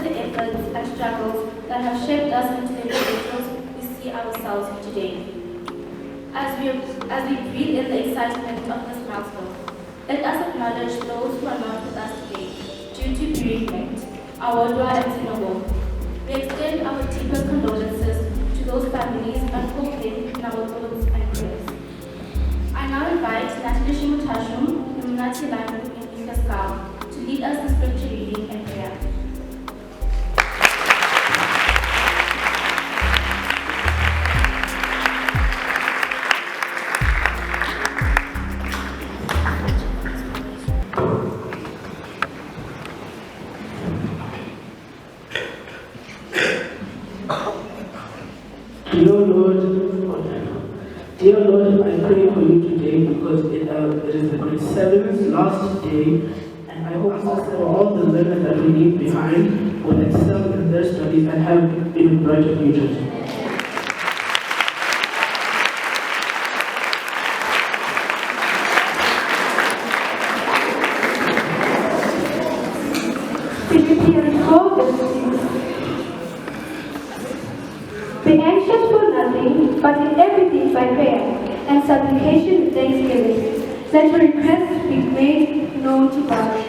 the efforts and struggles that have shaped us into the individuals we see ourselves today. As we breathe in the excitement of this milestone, let us acknowledge those who are not with us today due to bereavement, our Dua and Sinobo. We extend our deepest condolences to those families and hold them in our thoughts and prayers. I now invite Natalie Shimutashum, Illuminati Library in Ingaskal, to lead us in scripture reading and prayer. Dear Lord, I pray for you today because it is the grade 7's last day, and I hope that all the learners that we leave behind will excel in their studies and have even brighter futures. Be anxious for nothing, but in everything by prayer and supplication with thanksgiving. Let your requests be made known to God.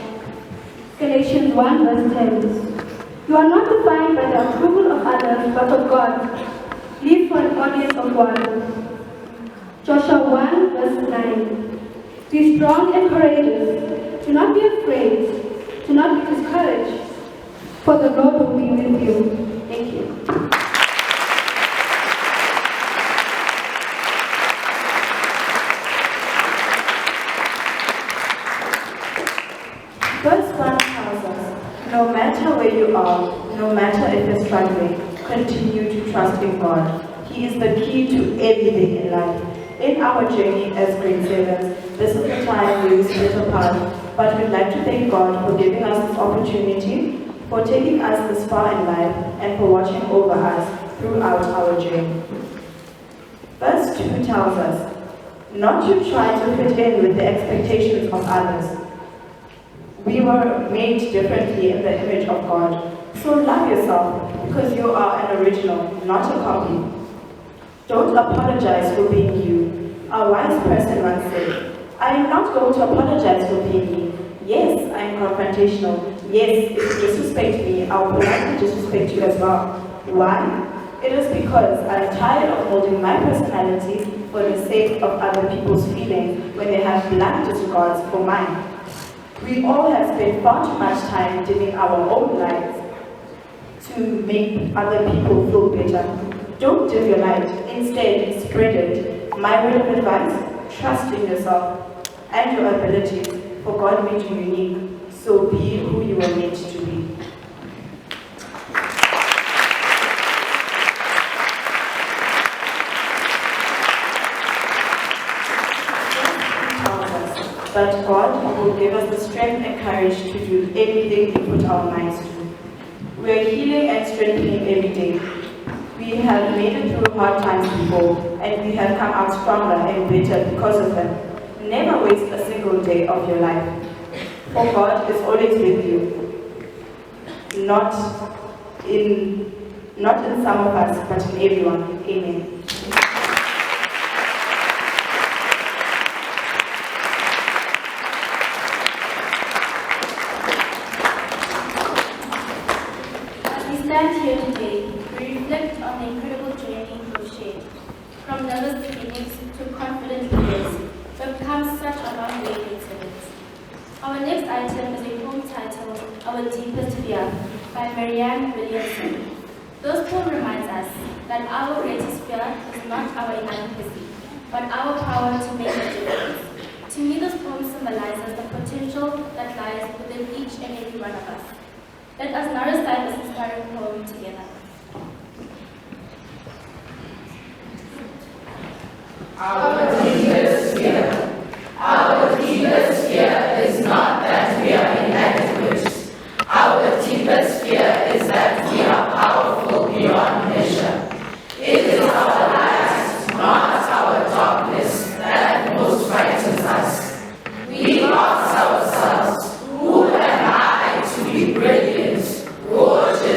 Galatians 1 verse 10. You are not defined by the approval of others, but of God. Live for an audience of one. Joshua 1 verse 9. Be strong and courageous. Do not be afraid. Do not be discouraged, for the Lord will be with you. Thank you. Verse 1 tells us, no matter where you are, no matter if you're struggling, continue to trust in God. He is the key to everything in life. In our journey as grade 7s, this is the time we split apart, but we'd like to thank God for giving us this opportunity, for taking us this far in life, and for watching over us throughout our journey. Verse 2 tells us, not to try to fit in with the expectations of others. We were made differently in the image of God. So love yourself, because you are an original, not a copy. Don't apologize for being you. A wise person once said, I am not going to apologize for being me. Yes, I am confrontational. Yes, if you disrespect me, I will politely disrespect you as well. Why? It is because I am tired of holding my personality for the sake of other people's feelings when they have blind disregards for mine. We all have spent far too much time dimming our own lights to make other people feel better. Don't dim your light, instead spread it. My word of advice, trust in yourself and your abilities, for God made you unique, so be who you were meant to be. But God will give us the strength and courage to do everything we put our minds to. We are healing and strengthening every day. We have made it through hard times before, and we have come out stronger and better because of them. Never waste a single day of your life, for God is always with you. Not in some of us, but in everyone. Amen. Stand here today, we reflect on the incredible journey we've shared. From nervous beginnings to confident leaders, we've come such a long way in excellence. Our next item is a poem titled Our Deepest Fear by Marianne Williamson. This poem reminds us that our greatest fear is not our inadequacy, but our power to make a difference. To me, this poem symbolizes the potential that lies within each and every one of us. Let us now recite this inspiring poem together. Our deepest fear. Our deepest fear is not that we are inadequate. Our deepest fear is that we are powerful beyond measure. It is our light, not our darkness, that most frightens us. We ask ourselves, who am I to be brilliant, gorgeous,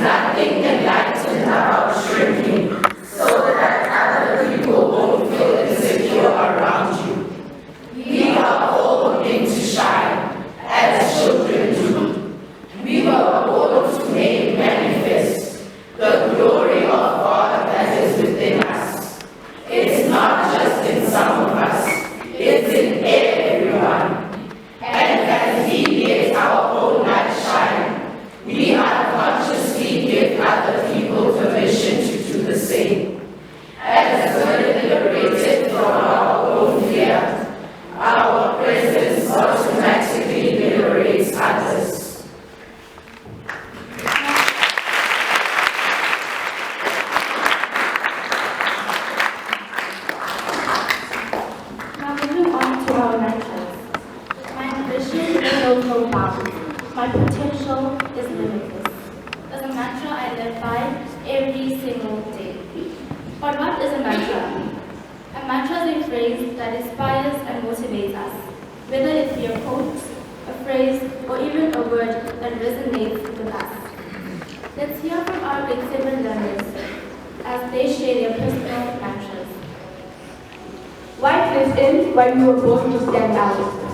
nothing enlightened about shrinking, so that other people won't feel insecure around you. We are all meant to shine, as children do. We were called to make manifest the glory of God that is within us. It's not just in some of us, it's in everyone. And as we let our own light shine, we unconsciously give other people permission to do the same. As we're liberated from our own fear, our presence automatically liberates others. Now moving on to our mantras. My ambition knows no bounds. My potential is limitless. Is a mantra I live by every single day. But what is a mantra? A mantra is a phrase that inspires and motivates us, whether it be a quote, a phrase, or even a word that resonates with us. Let's hear from our grade 7 learners as they share their personal mantras. Why fit in when you were born to stand out?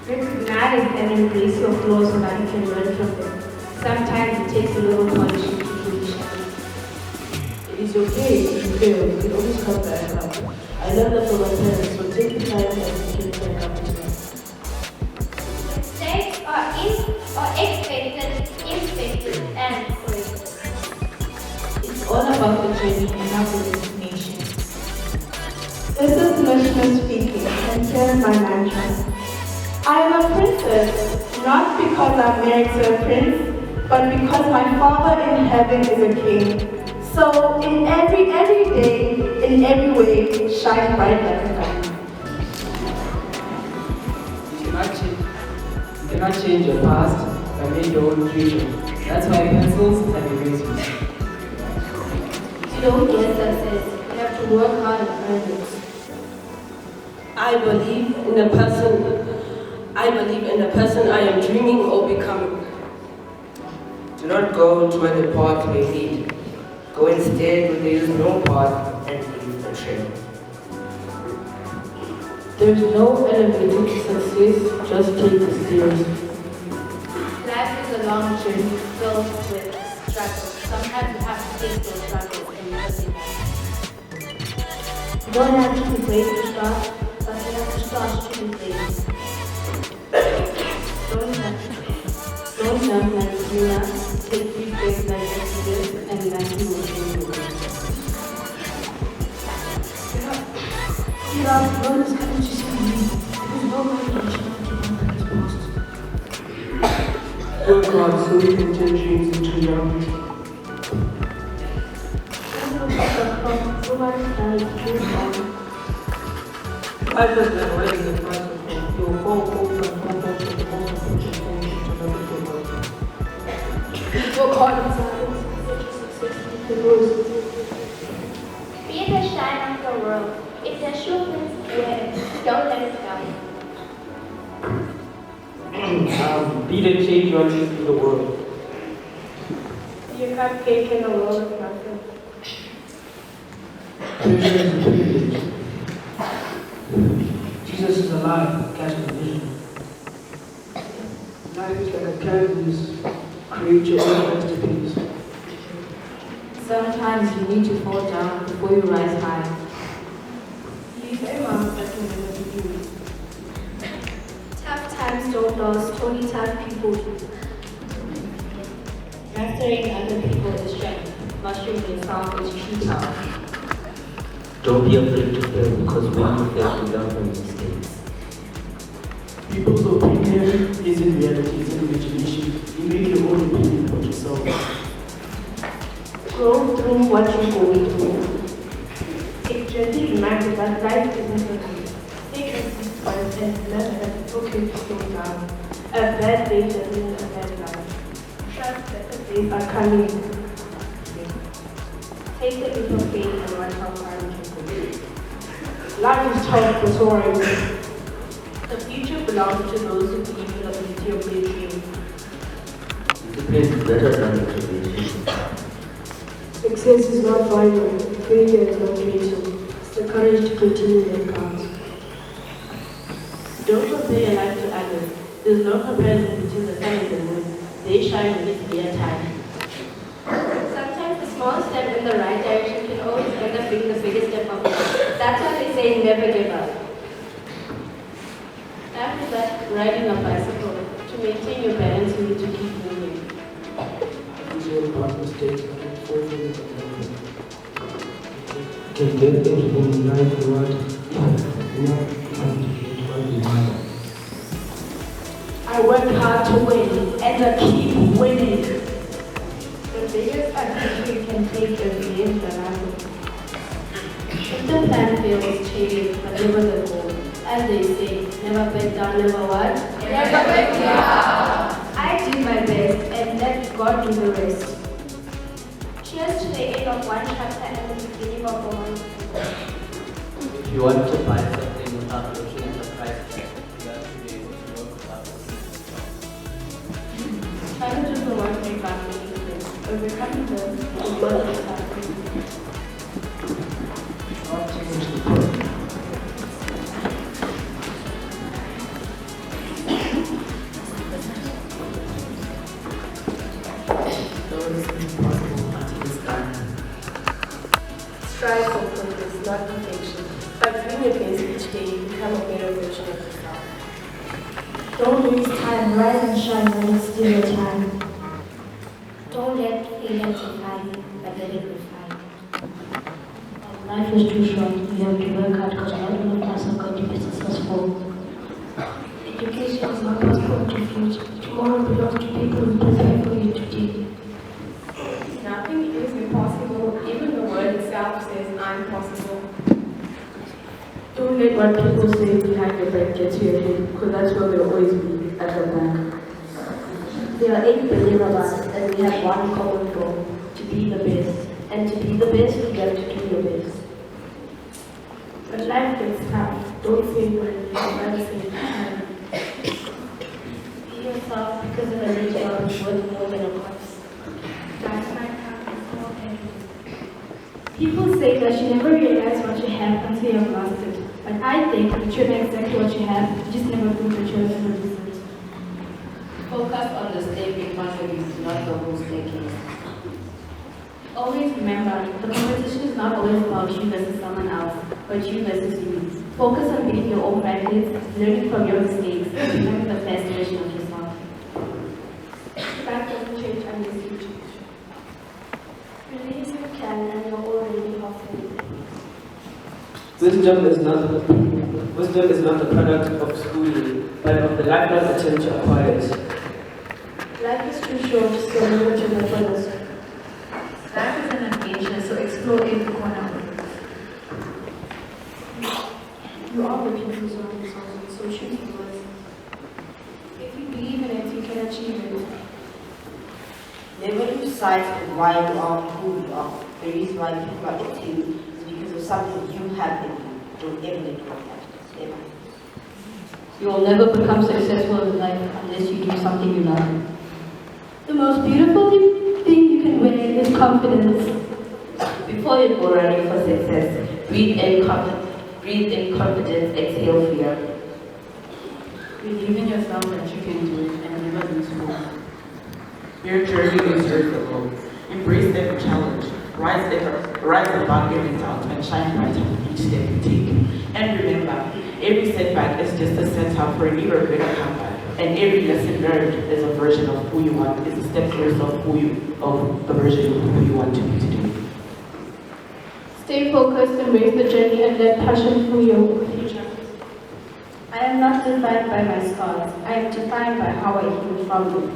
Recognize and embrace your flaws so that you can learn from them. Sometimes it takes a little polishing to truly shine. It is okay if you fail, you can always come back up. I learned that from my parents, so take the time and you can back up as well. Mistakes are expected, inspected, and corrected. It's all about the journey and not the destination. This is Mishma speaking, and here is my mantra. I am a princess, not because I'm married to a prince, but because my Father in heaven is a king. So in every day, in every way, shine bright like a diamond. You cannot change your past, but make your own future. That's why pencils and erasers. You don't get success. You have to work hard and earn it. I believe in the person I am dreaming or becoming. Do not go to where the path may lead. Go instead where there is no path and leave a trail. There's no elevator to success, just take the stairs. Life is a long journey filled with struggles. Sometimes you have to face those struggles and persevere. You don't have to be brave to start, but you have to start to be brave. Don't jump like Tina, take 3 steps like Exodus, and nothing will change your life. Get out, no one's coming to see you. There's nobody to change your past. Work hard so you can turn dreams into reality. Life is the way the price of hope. You'll fall over and fall over the most important thing to never give up. Work hard in silence, such a success you can lose. Be the shine of the world. If the shoe fits, wear it. Don't let it go. Be the change you want to see in the world. Be a cupcake in a world of nothing. Pleasure is a privilege. Jesus is alive, catch the vision. Life is like a canvas, create your own masterpiece. Sometimes you need to fall down before you rise high. Leave a mark that can never be used. Tough times don't last, only tough people do. Mastering other people is strength. Mastering yourself is futile. Don't be afraid to fail, because when you fail, you learn from mistakes. People's opinion isn't reality, it's an imagination. You make your own opinion about yourself. Grow through what you're going through. Take gently reminder that life isn't a race. Take a sequence and learn that it's okay to slow down. A bad day doesn't mean a bad life. Trust that the days are coming. Take the leap of faith and watch how far you can go. Life is tough but soaring. The future belongs to those who believe in the ability of their dream. You Discipline is better than motivation. Success is not viral, failure is not fatal. It's the courage to continue that counts. Don't compare your life to others. There's no comparison between the sun and the moon. They shine when it's their time. Sometimes the small step in the right direction can always end up being the biggest step of life. That's why they say never give up. Life is like riding a bicycle. To maintain your balance, you need to keep moving. Usual part mistakes and fulfilling the moment. You can get everything in life you want. Enough time to get what you want. I work hard to win, and I keep winning. The biggest adventure you can take is beyond the land. If the plan fails, change it, but never the goal. As they say, never back down, never what? Never back down. I do my best and let God do the rest. Cheers to the end of one chapter and the beginning of one. If you want to buy something without looking at the price tag, you have to be able to work without Challenges the one make back the difference. Overcoming them is what is happening. Strive for progress, not perfection. By doing your best each day, you become a better version of yourself. Don't waste time, rise and shine when it's still your time. Don't let failure define you, but let it refine you. Life is too short, you have to work hard because not all of us are going to be successful. Education is not possible to future. Tomorrow belongs to people who decide for you today. Nothing is impossible. Even the word itself says impossible. Don't let what people say behind your back get to your head, because that's where they'll always be, at your back. There are 8 billion of us, and we have one common goal, to be the best. And to be the best, you have to do your best. When life gets tough, don't say when you rather say time. Be yourself, because in a rich world is worth more than a cost. That's my powerful energy. People say that you never realize what you have until you have lost it. But I think that you know exactly what you have, you just never think that you'll ever lose it. Focus on the step in front of you, not the whole staircase. Always remember, the competition is not always about you versus someone else, but you versus you. Focus on beating your own records, learning from your mistakes, and becoming the best version of yourself. Life doesn't change unless you change. Believe you can and you're already halfway. Wisdom is not the product of schooling, but of the lifelong attempt to acquire it. Life is too short, so remember to never lose. Life is an adventure, so explore every corner of it. You are the people surround yourselves with, so choose yours. If you believe in it, you can achieve it. Never lose sight of why you are who you are. The reason why people are into you is because of something you have in you. Don't ever let go of that. Never. You will never become successful in life unless you do something you love. The most beautiful thing you can wear is confidence. Before you go running for success, breathe in confidence, exhale fear. Believe in yourself that you can do it and never lose hope. Your journey is your goal. Embrace every challenge. Rise above every doubt and shine brighter with each step you take. And remember, every setback is just a setup for an even greater comeback. And every lesson learned is a version of who you want, is a step towards of the version of who you want to be today. Stay focused, embrace the journey, and let passion fuel your future. I am not defined by my scars. I am defined by how I heal from them.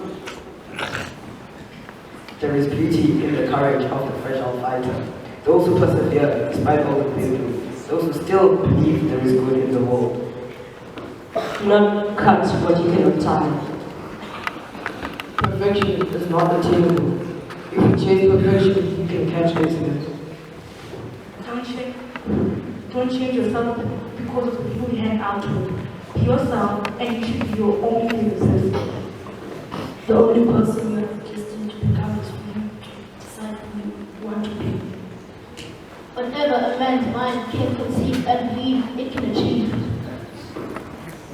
There is beauty in the courage of the fragile fighter. Those who persevere despite all the pain. Those who still believe there is good in the world. Do not cut what you cannot tie. Perfection is not attainable. If you chase perfection, you can catch laziness. Don't change yourself because of the people you hang out with. Be yourself, and you should be your own favorite. The only person you have to whatever a man's mind can conceive and believe it can achieve.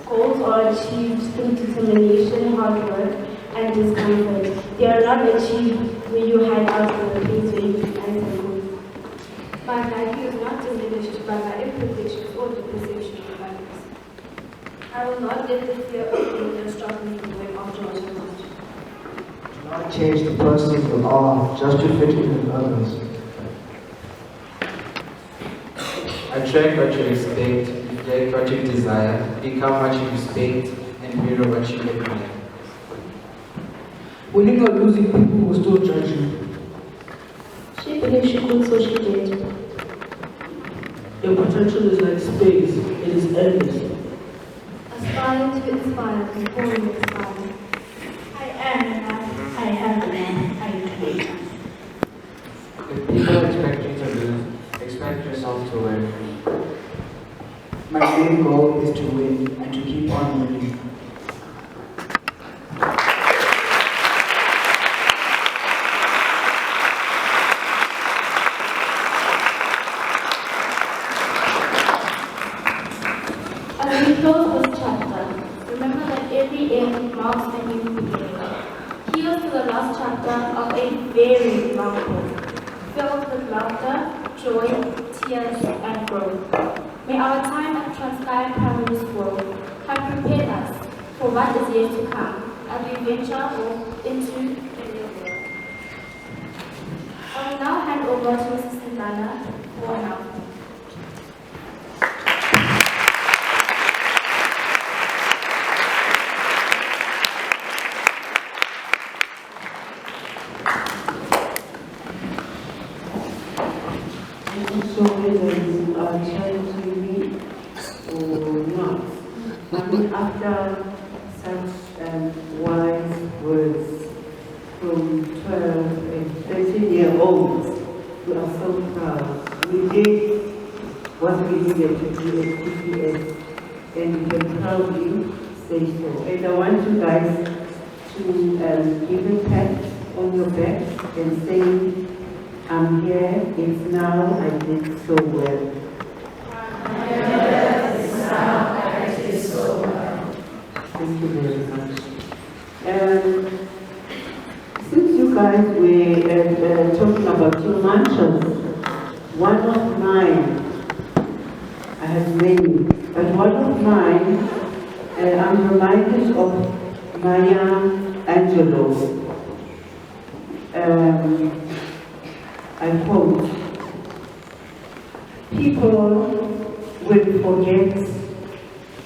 Goals are achieved through determination, hard work, and discomfort. They are not achieved when you hide out in a place where you can enter. My value is not diminished by my imperfections or the perception of others. I will not let the fear of failure stop me from going after what I want. Do not change the person you are just to fit in with others. Attract what you expect, reflect what you desire, become what you respect, and mirror what you admire. Winning or losing, people will still judge you. She believed she could, so she did. Your potential is like space, it is endless. Aspire to inspire before you inspire. I am enough. I have enough. I can enough. If people expect you to lose, expect yourself to win. My main goal is to win and to keep on winning. As we close this chapter, remember that every end marks a new beginning. Here's to the last chapter of a very long book, filled with laughter, joy, tears, and growth. May our time at Transkei Primary School have prepared us for what is yet to come as we venture off into the new world. I will now hand over to Mrs. Sindana for announcement. So whether you are trying to read or not. I mean, after such wise words from 12 and 13-year-olds, we are so proud. We did what we needed to do at TPS, and we can proudly say so. And I want you guys to give a pat on your back and say, I'm here, it's now, I did so well. It's now, I did so well. Thank you very much. Since you guys were talking about your mantras, one of mine, I have many, but one of mine, I'm reminded of Maya Angelou. I quote, people will forget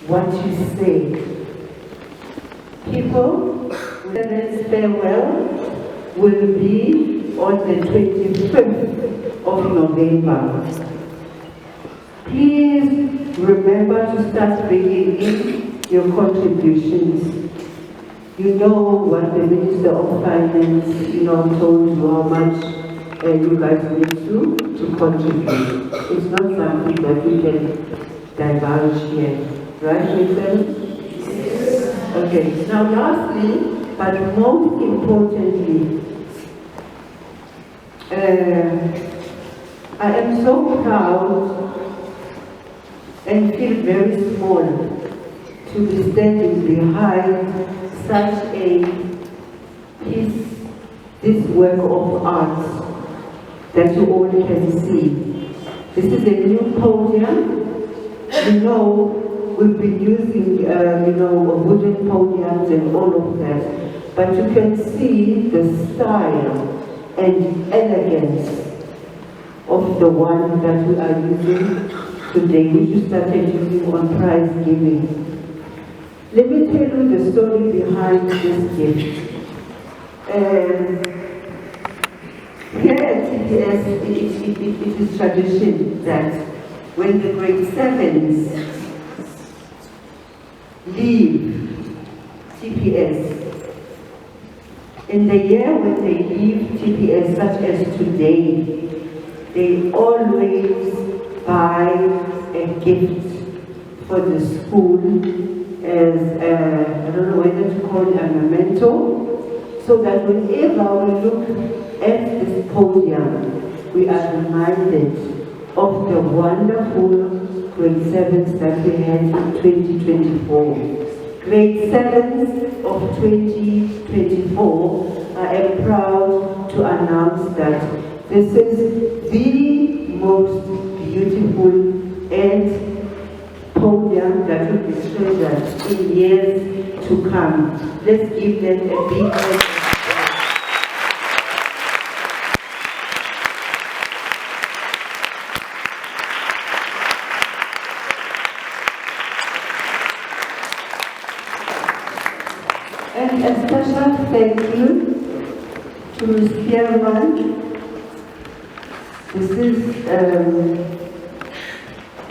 what you say. People, the farewell will be on the 25th of November. Please remember to start bringing in your contributions. You know what the Minister of Finance, told you how much you guys need to contribute. It's not something that we can divulge here. Right, Nathan? Yes. Okay, now lastly, but most importantly, I am so proud and feel very small to be standing behind such a piece, this work of art that you all can see. This is a new podium. We've been using, wooden podiums and all of that. But you can see the style and elegance of the one that we are using today, which we started using on prize giving. Let me tell you the story behind this gift. Here at TPS, it is tradition that when the grade 7s leave TPS, in the year when they leave TPS, such as today, they always buy a gift for the school as, I don't know whether to call it a memento, so that whenever we look at this podium, we are reminded of the wonderful grade 7s that we had in 2024. Grade 7s of 2024, I am proud to announce that this is the most beautiful and podium that will be treasured in years to come. Let's give them a big hand. And a special thank you to Ms. Pierman. This is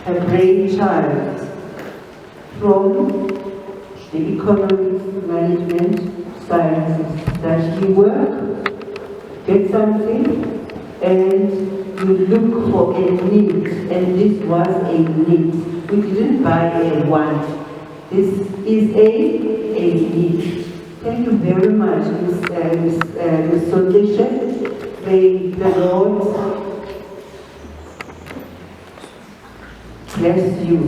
a brainchild from the economics management sciences, that you work, get something, and you look for a need, and this was a need. We didn't buy a want. This is a need. Thank you very much, Ms. Solisha. May the Lord bless you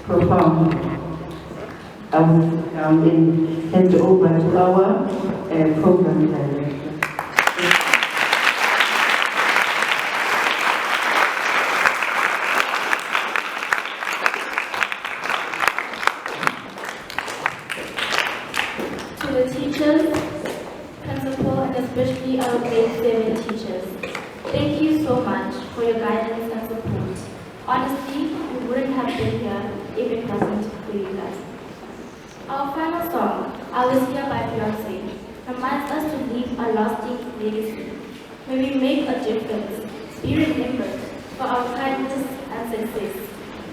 profoundly. I will hand over to our program director. To the teachers, principal, and especially our grade 7 teachers, thank you so much for your guidance and support. Honestly, we wouldn't have been here if it wasn't for you guys. Our final song, I Was Here by Beyonce, reminds us to leave a lasting legacy. May we make a difference, be remembered for our kindness and success,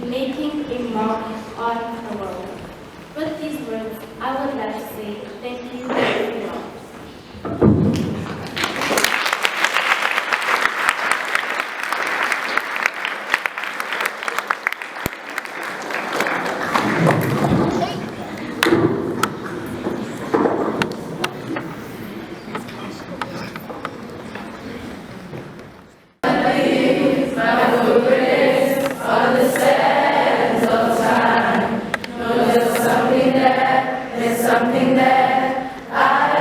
making a mark on the world. With these words, I would like to say thank you to everyone. Something that I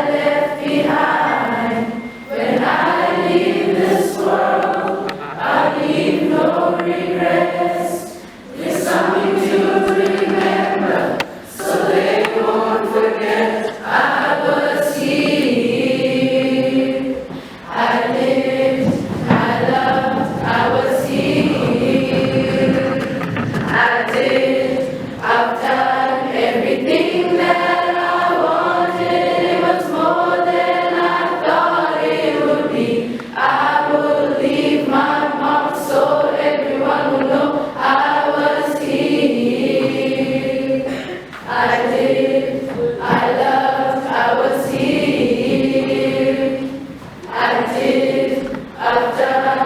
left behind. When I leave this world, I'll leave no regrets. There's something to remember, so they won't forget I was here. I lived, I loved, I was here. I did, I've done everything that I've done